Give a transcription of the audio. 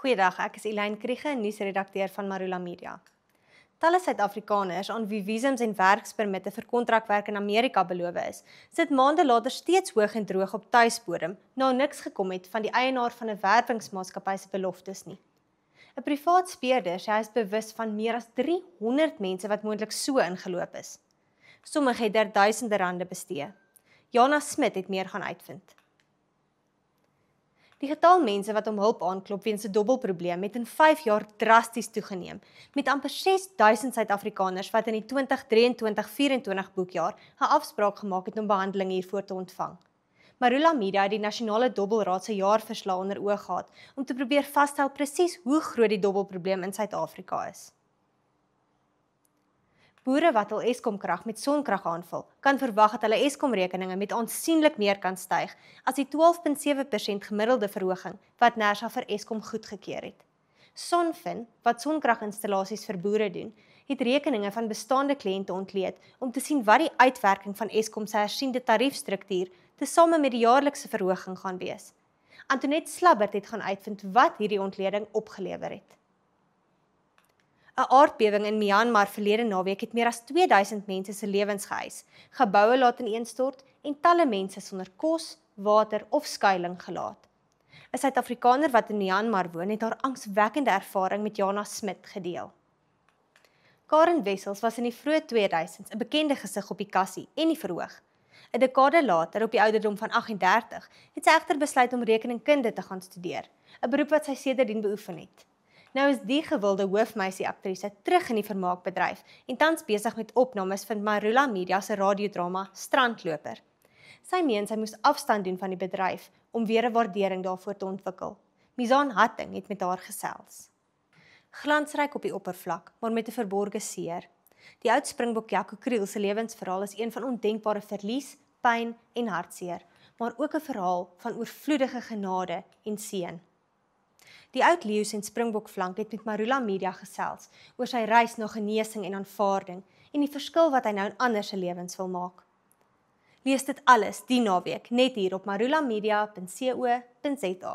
Goeiedag, ek is Elaine Kriege, nuusredakteur van Marula Media. Talle Suid-Afrikaners aan wie visums en werkspermitte vir kontrakwerk in Amerika beloof is, sit maande later steeds hoog en droog op tuisbodem, na niks gekom het van die eienaar van 'n werwingsmaatskappy se beloftes nie. 'n Privaat speurder sê hy is bewus van meer as 300 mense wat moontlik so ingeloop is. Sommige het duisende rande bestee. Jana Smit het meer gaan uitvind. Die getal mense wat om hulp aanklop weens 'n dobbelprobleem het in 5 jaar drasties toegeneem, met amper 6000 Suid-Afrikaners wat in die 2023-24 boekjaar 'n afspraak gemaak het om behandeling hiervoor te ontvang. Marula Media het die Nasionale Dobbelraad se jaarverslag onder oog gehad om te probeer vasstel presies hoe groot die dobbelprobleem in Suid-Afrika is. Boere wat hul Eskom-krag met sonkrag aanvul, kan verwag dat hulle Eskom-rekeninge met aansienlik meer kan styg as die 12,7% gemiddelde verhoging wat NERSA vir Eskom goedgekeur het. Sonfin, wat sonkraginstallasies vir boere doen, het rekeninge van bestaande kliënte ontleed om te sien wat die uitwerking van Eskom se hersiende tariefstruktuur tesame met die jaarlikse verhoging gaan wees. Antoinette Slabbert het gaan uitvind wat hierdie ontleding opgelewer het. 'n Aardbewing in Myanmar verlede naweek het meer as 2000 mense se lewens geëis, geboue laat ineenstort en talle mense sonder kos, water of skuiling gelaat. 'n Suid-Afrikaner wat in Myanmar woon het haar angswekkende ervaring met Jana Smit gedeel. Karen Wessels was in die vroeë 2000s 'n bekende gesig op die kassie en die verhoog. 'n Dekade later, op die ouderdom van 38, het sy egter besluit om rekeningkunde te gaan studeer, 'n beroep wat sy sedertdien beoefen het. Nou is die gewilde hoofmeisie-aktrise terug in die vermaakbedryf en tans besig met opnames van Marula Media se radiodrama Strandloper. Sy meen sy moes afstand doen van die bedryf om weer 'n waardering daarvoor te ontwikkel. Mizaan Hatting het met haar gesels. Glansryk op die oppervlak, maar met 'n verborgde seer. Die oud Springbok Jaco Kriel se lewensverhaal is een van ondenkbare verlies, pyn en hartseer, maar ook 'n verhaal van oorvloedige genade en seën. Die oud leeu's en Springbok flank het met Marula Media gesels oor sy reis na genesing en aanvaarding en die verskil wat hy nou in ander se lewens wil maak. Lees dit alles die naweek net hier op marulamedia.co.za.